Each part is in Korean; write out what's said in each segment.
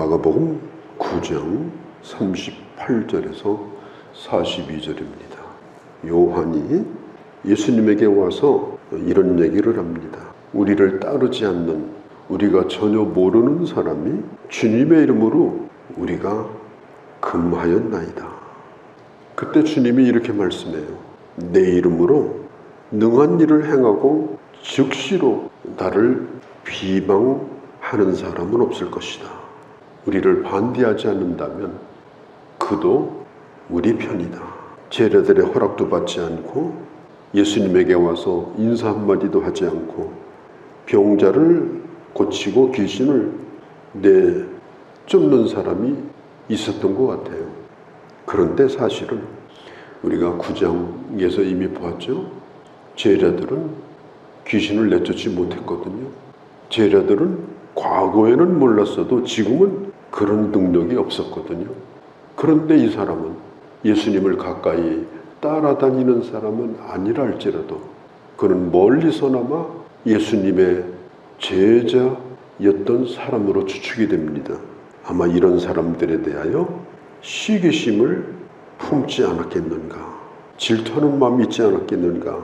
마가복음 9장 38절에서 42절입니다. 요한이 예수님에게 와서 이런 얘기를 합니다. 우리를 따르지 않는, 우리가 전혀 모르는 사람이 주님의 이름으로 우리가 금하였나이다. 그때 주님이 이렇게 말씀해요. 내 이름으로 능한 일을 행하고 즉시로 나를 비방하는 사람은 없을 것이다. 우리를 반대하지 않는다면 그도 우리 편이다. 제자들의 허락도 받지 않고 예수님에게 와서 인사 한마디도 하지 않고 병자를 고치고 귀신을 내쫓는 사람이 있었던 것 같아요. 그런데 사실은 우리가 9장에서 이미 보았죠. 제자들은 귀신을 내쫓지 못했거든요. 제자들은 과거에는 몰랐어도 지금은 그런 능력이 없었거든요. 그런데 이 사람은 예수님을 가까이 따라다니는 사람은 아니라 할지라도 그는 멀리서나마 예수님의 제자였던 사람으로 추측이 됩니다. 아마 이런 사람들에 대하여 시기심을 품지 않았겠는가, 질투하는 마음이 있지 않았겠는가.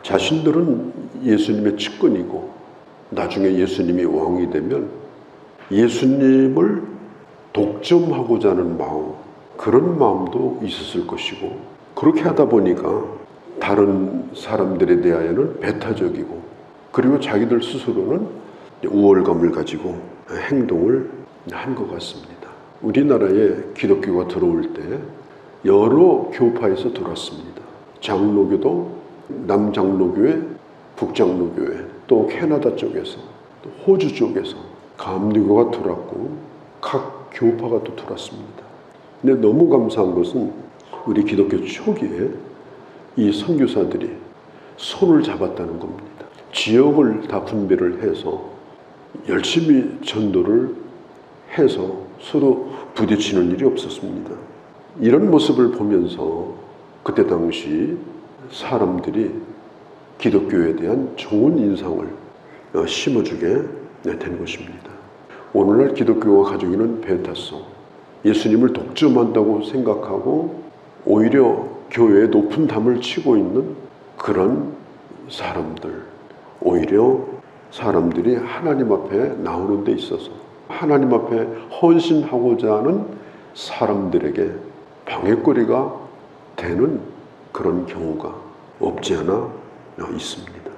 자신들은 예수님의 측근이고 나중에 예수님이 왕이 되면 예수님을 독점하고자 하는 마음, 그런 마음도 있었을 것이고, 그렇게 하다 보니까 다른 사람들에 대하여는 배타적이고, 그리고 자기들 스스로는 우월감을 가지고 행동을 한 것 같습니다. 우리나라에 기독교가 들어올 때 여러 교파에서 들어왔습니다. 장로교도 남장로교회, 북장로교회, 또 캐나다 쪽에서, 또 호주 쪽에서 감리교가 들어왔고 각 교파가 또 들어왔습니다. 근데 너무 감사한 것은 우리 기독교 초기에 이 선교사들이 손을 잡았다는 겁니다. 지역을 다 분배를 해서 열심히 전도를 해서 서로 부딪히는 일이 없었습니다. 이런 모습을 보면서 그때 당시 사람들이 기독교에 대한 좋은 인상을 심어주게 된 것입니다. 오늘날 기독교가 가지고 있는 배타성, 예수님을 독점한다고 생각하고 오히려 교회에 높은 담을 치고 있는 그런 사람들, 오히려 사람들이 하나님 앞에 나오는 데 있어서 하나님 앞에 헌신하고자 하는 사람들에게 방해거리가 되는 그런 경우가 없지 않아 있습니다.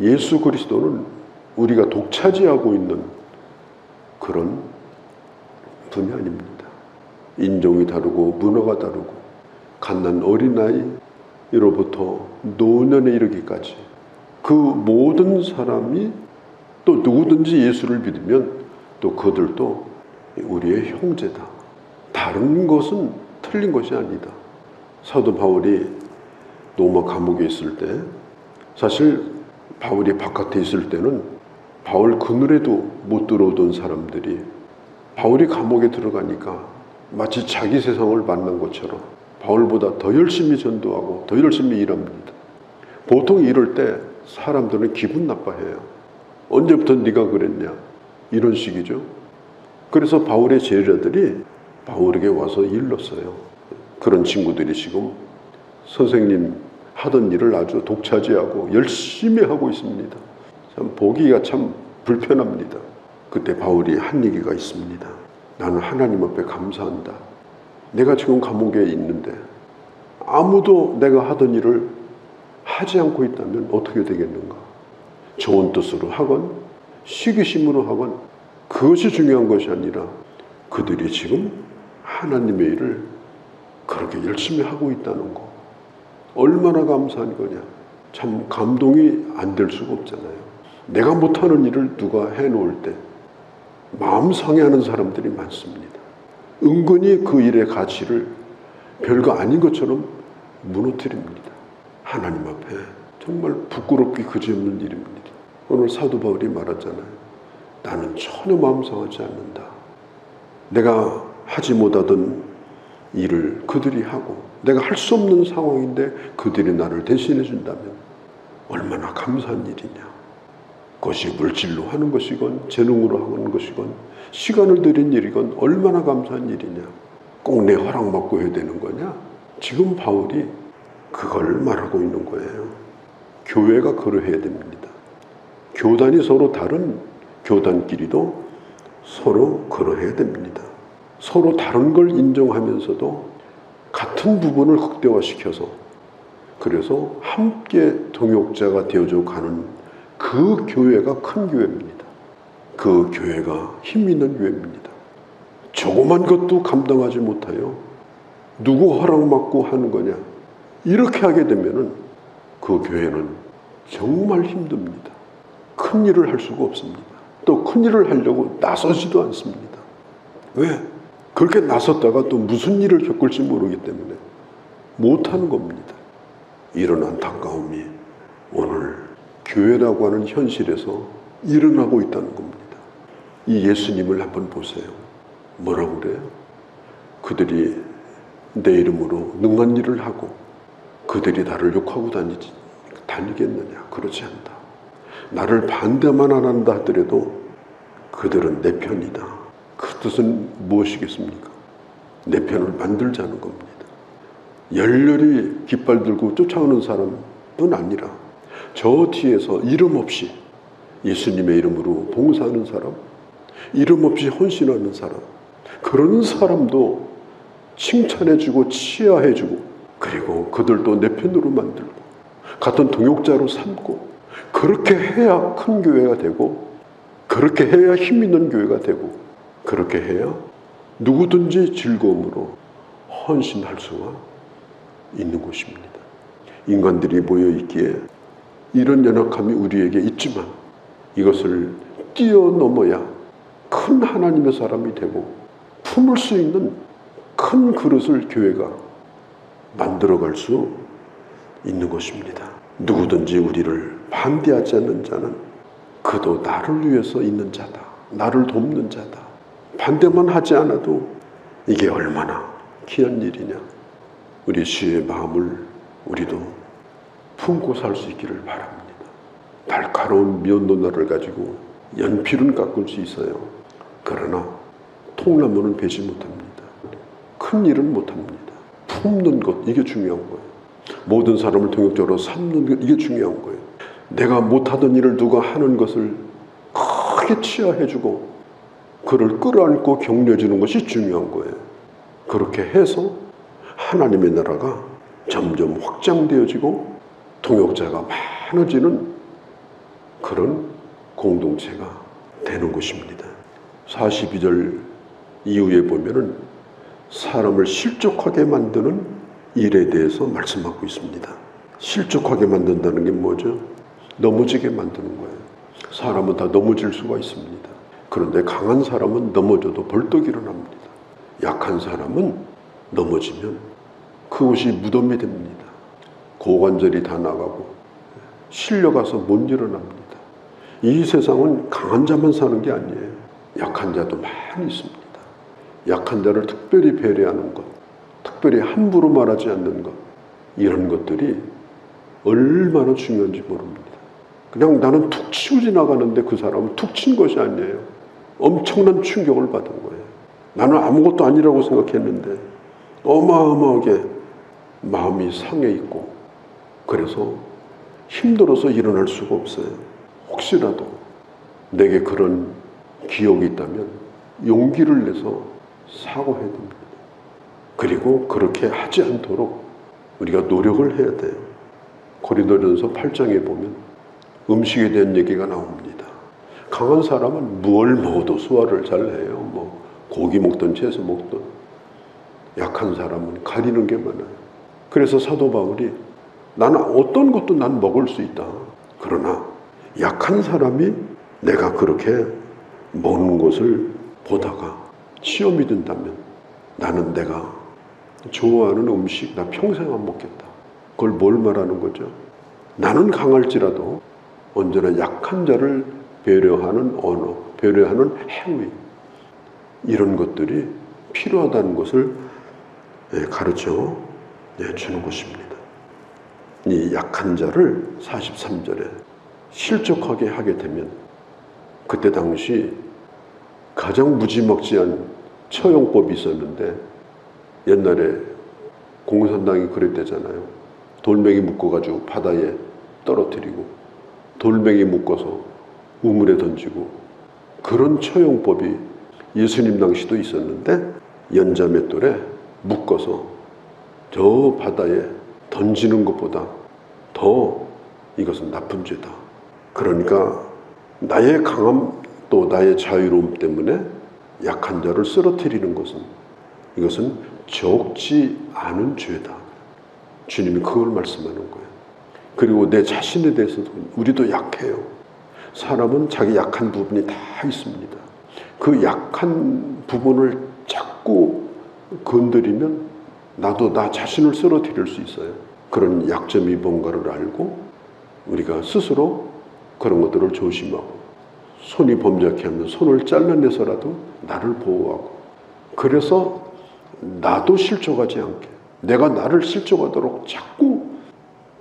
예수 그리스도는 우리가 독차지하고 있는 그런 분이 아닙니다. 인종이 다르고 문화가 다르고 갓난 어린아이로부터 노년에 이르기까지 그 모든 사람이 또 누구든지 예수를 믿으면 또 그들도 우리의 형제다. 다른 것은 틀린 것이 아니다. 사도 바울이 로마 감옥에 있을 때, 사실 바울이 바깥에 있을 때는 바울 그늘에도 못 들어오던 사람들이 바울이 감옥에 들어가니까 마치 자기 세상을 만난 것처럼 바울보다 더 열심히 전도하고 더 열심히 일합니다. 보통 이럴 때 사람들은 기분 나빠해요. 언제부터 네가 그랬냐, 이런 식이죠. 그래서 바울의 제자들이 바울에게 와서 일렀어요. 그런 친구들이 지금 선생님 하던 일을 아주 독차지하고 열심히 하고 있습니다. 참 보기가 참 불편합니다. 그때 바울이 한 얘기가 있습니다. 나는 하나님 앞에 감사한다. 내가 지금 감옥에 있는데 아무도 내가 하던 일을 하지 않고 있다면 어떻게 되겠는가. 좋은 뜻으로 하건 시기심으로 하건 그것이 중요한 것이 아니라 그들이 지금 하나님의 일을 그렇게 열심히 하고 있다는 거, 얼마나 감사한 거냐. 참 감동이 안 될 수가 없잖아요. 내가 못하는 일을 누가 해놓을 때 마음 상해하는 사람들이 많습니다. 은근히 그 일의 가치를 별거 아닌 것처럼 무너뜨립니다. 하나님 앞에 정말 부끄럽기 그지없는 일입니다. 오늘 사도 바울이 말하잖아요. 나는 전혀 마음 상하지 않는다. 내가 하지 못하던 일을 그들이 하고 내가 할 수 없는 상황인데 그들이 나를 대신해 준다면 얼마나 감사한 일이냐. 그것이 물질로 하는 것이건 재능으로 하는 것이건 시간을 들인 일이건 얼마나 감사한 일이냐. 꼭 내 허락받고 해야 되는 거냐. 지금 바울이 그걸 말하고 있는 거예요. 교회가 그러해야 됩니다. 교단이 서로 다른 교단끼리도 서로 그러해야 됩니다. 서로 다른 걸 인정하면서도 같은 부분을 극대화시켜서 그래서 함께 동역자가 되어져 가는 그 교회가 큰 교회입니다. 그 교회가 힘 있는 교회입니다. 조그만 것도 감당하지 못하여 누구 허락받고 하는 거냐. 이렇게 하게 되면은 그 교회는 정말 힘듭니다. 큰 일을 할 수가 없습니다. 또 큰 일을 하려고 나서지도 않습니다. 왜? 그렇게 나섰다가 또 무슨 일을 겪을지 모르기 때문에 못하는 겁니다. 이런 안타까움이 오늘 교회라고 하는 현실에서 일어나고 있다는 겁니다. 이 예수님을 한번 보세요. 뭐라고 그래요? 그들이 내 이름으로 능한 일을 하고 그들이 나를 욕하고 다니겠느냐? 그렇지 않다. 나를 반대만 안 한다 하더라도 그들은 내 편이다. 그 뜻은 무엇이겠습니까? 내 편을 만들자는 겁니다. 열렬히 깃발 들고 쫓아오는 사람은 아니라 저 뒤에서 이름 없이 예수님의 이름으로 봉사하는 사람, 이름 없이 헌신하는 사람, 그런 사람도 칭찬해주고 치하해주고 그리고 그들도 내 편으로 만들고 같은 동역자로 삼고 그렇게 해야 큰 교회가 되고 그렇게 해야 힘 있는 교회가 되고 그렇게 해야 누구든지 즐거움으로 헌신할 수가 있는 것입니다. 인간들이 모여있기에 이런 연약함이 우리에게 있지만 이것을 뛰어넘어야 큰 하나님의 사람이 되고 품을 수 있는 큰 그릇을 교회가 만들어갈 수 있는 것입니다. 누구든지 우리를 반대하지 않는 자는 그도 나를 위해서 있는 자다. 나를 돕는 자다. 반대만 하지 않아도 이게 얼마나 귀한 일이냐. 우리 주의 마음을 우리도 품고 살 수 있기를 바랍니다. 날카로운 면도날을 가지고 연필은 깎을 수 있어요. 그러나 통나무는 베지 못합니다. 큰 일은 못합니다. 품는 것, 이게 중요한 거예요. 모든 사람을 동역적으로 삼는 것, 이게 중요한 거예요. 내가 못하던 일을 누가 하는 것을 크게 치하해주고 그를 끌어안고 격려해주는 것이 중요한 거예요. 그렇게 해서 하나님의 나라가 점점 확장되어지고 동역자가 많아지는 그런 공동체가 되는 것입니다. 42절 이후에 보면은 사람을 실족하게 만드는 일에 대해서 말씀하고 있습니다. 실족하게 만든다는 게 뭐죠? 넘어지게 만드는 거예요. 사람은 다 넘어질 수가 있습니다. 그런데 강한 사람은 넘어져도 벌떡 일어납니다. 약한 사람은 넘어지면 그것이 무덤이 됩니다. 고관절이 다 나가고 실려가서 못 일어납니다. 이 세상은 강한 자만 사는 게 아니에요. 약한 자도 많이 있습니다. 약한 자를 특별히 배려하는 것, 특별히 함부로 말하지 않는 것, 이런 것들이 얼마나 중요한지 모릅니다. 그냥 나는 툭 치고 지나가는데 그 사람은 툭 친 것이 아니에요. 엄청난 충격을 받은 거예요. 나는 아무것도 아니라고 생각했는데 어마어마하게 마음이 상해 있고 그래서 힘들어서 일어날 수가 없어요. 혹시라도 내게 그런 기억이 있다면 용기를 내서 사과해야 됩니다. 그리고 그렇게 하지 않도록 우리가 노력을 해야 돼요. 고린도전서 8장에 보면 음식에 대한 얘기가 나옵니다. 강한 사람은 뭘 먹어도 소화를 잘해요. 뭐 고기 먹든 채소 먹든. 약한 사람은 가리는 게 많아요. 그래서 사도 바울이 나는 어떤 것도 난 먹을 수 있다. 그러나 약한 사람이 내가 그렇게 먹는 것을 보다가 시험이 든다면 나는 내가 좋아하는 음식 나 평생 안 먹겠다. 그걸 뭘 말하는 거죠? 나는 강할지라도 언제나 약한 자를 배려하는 언어, 배려하는 행위, 이런 것들이 필요하다는 것을 가르쳐 주는 것입니다. 이 약한 자를 43절에 실족하게 하게 되면 그때 당시 가장 무지막지한 처형법이 있었는데 옛날에 공산당이 그랬대잖아요. 돌멩이 묶어가지고 바다에 떨어뜨리고 돌멩이 묶어서 우물에 던지고 그런 처형법이 예수님 당시도 있었는데 연자맷돌에 묶어서 저 바다에 던지는 것보다 더 이것은 나쁜 죄다. 그러니까 나의 강함 또 나의 자유로움 때문에 약한 자를 쓰러뜨리는 것은 이것은 적지 않은 죄다. 주님이 그걸 말씀하는 거예요. 그리고 내 자신에 대해서도 우리도 약해요. 사람은 자기 약한 부분이 다 있습니다. 그 약한 부분을 자꾸 건드리면 나도 나 자신을 쓰러뜨릴 수 있어요. 그런 약점이 뭔가를 알고 우리가 스스로 그런 것들을 조심하고 손이 범죄케 하면 손을 잘라내서라도 나를 보호하고 그래서 나도 실족하지 않게 내가 나를 실족하도록 자꾸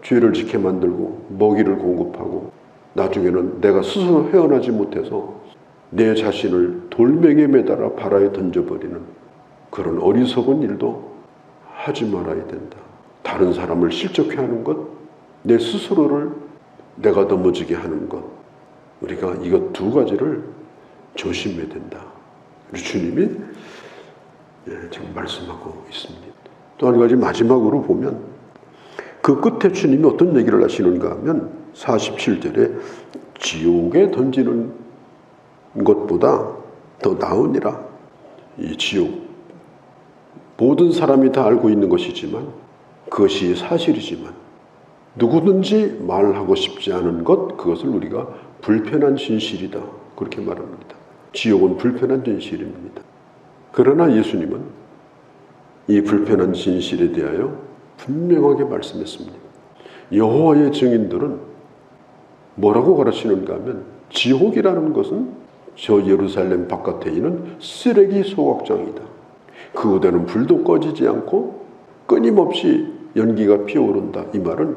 죄를 지게 만들고 먹이를 공급하고 나중에는 내가 스스로 헤어나지 못해서 내 자신을 돌멩이에 매달아 바다에 던져버리는 그런 어리석은 일도 하지 말아야 된다. 다른 사람을 실족해 하는 것, 내 스스로를 내가 넘어지게 하는 것, 우리가 이것 두 가지를 조심해야 된다. 우리 주님이 지금 말씀하고 있습니다. 또 한 가지 마지막으로 보면 그 끝에 주님이 어떤 얘기를 하시는가 하면 47절에 지옥에 던지는 것보다 더 나으니라. 이 지옥 모든 사람이 다 알고 있는 것이지만 그것이 사실이지만 누구든지 말하고 싶지 않은 것 그것을 우리가 불편한 진실이다 그렇게 말합니다. 지옥은 불편한 진실입니다. 그러나 예수님은 이 불편한 진실에 대하여 분명하게 말씀했습니다. 여호와의 증인들은 뭐라고 가르치는가 하면 지옥이라는 것은 저 예루살렘 바깥에 있는 쓰레기 소각장이다. 그곳에는 불도 꺼지지 않고 끊임없이 연기가 피어오른다. 이 말은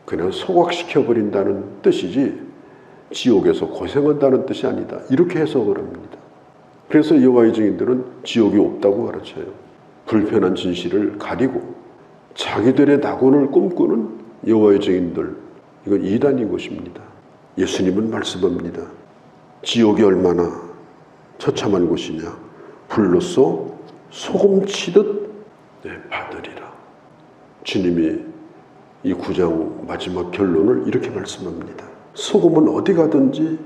그냥 소각시켜버린다는 뜻이지 지옥에서 고생한다는 뜻이 아니다. 이렇게 해석을 합니다. 그래서 여호와의 증인들은 지옥이 없다고 가르쳐요. 불편한 진실을 가리고 자기들의 낙원을 꿈꾸는 여호와의 증인들, 이건 이단인 것입니다. 예수님은 말씀합니다. 지옥이 얼마나 처참한 곳이냐. 불로써 소금치듯 받으리라. 주님이 이 9장 마지막 결론을 이렇게 말씀합니다. 소금은 어디 가든지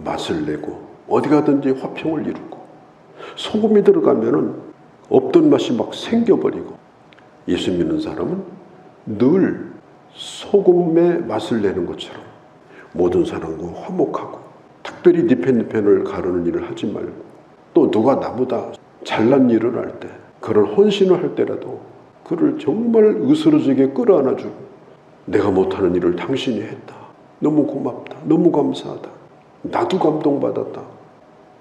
맛을 내고 어디 가든지 화평을 이루고 소금이 들어가면은 없던 맛이 막 생겨버리고 예수 믿는 사람은 늘 소금의 맛을 내는 것처럼 모든 사람과 화목하고 특별히 네 편을 가르는 일을 하지 말고 또 누가 나보다 잘난 일을 할 때 그런 헌신을 할 때라도 그를 정말 으스러지게 끌어안아주고 내가 못하는 일을 당신이 했다. 너무 고맙다. 너무 감사하다. 나도 감동받았다.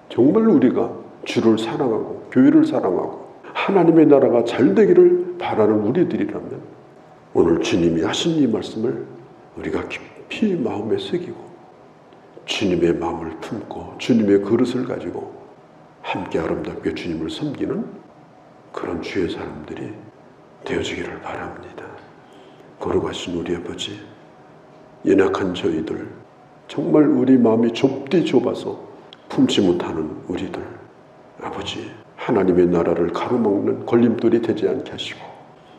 정말 우리가 주를 사랑하고 교회를 사랑하고 하나님의 나라가 잘 되기를 바라는 우리들이라면 오늘 주님이 하신 이 말씀을 우리가 깊이 마음에 새기고 주님의 마음을 품고 주님의 그릇을 가지고 함께 아름답게 주님을 섬기는 그런 주의 사람들이 되어지기를 바랍니다. 거룩하신 우리 아버지, 연약한 저희들, 정말 우리 마음이 좁디 좁아서 품지 못하는 우리들, 아버지 하나님의 나라를 가로막는 걸림돌이 되지 않게 하시고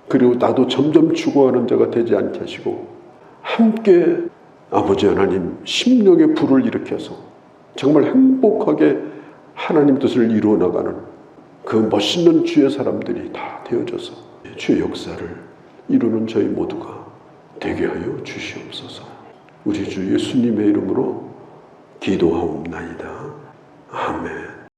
그리고 나도 점점 죽어가는 자가 되지 않게 하시고 함께 아버지 하나님 심령의 불을 일으켜서 정말 행복하게 하나님 뜻을 이루어 나가는 그 멋있는 주의 사람들이 다 되어져서 주의 역사를 이루는 저희 모두가 되게 하여 주시옵소서. 우리 주 예수님의 이름으로 기도하옵나이다. 아멘.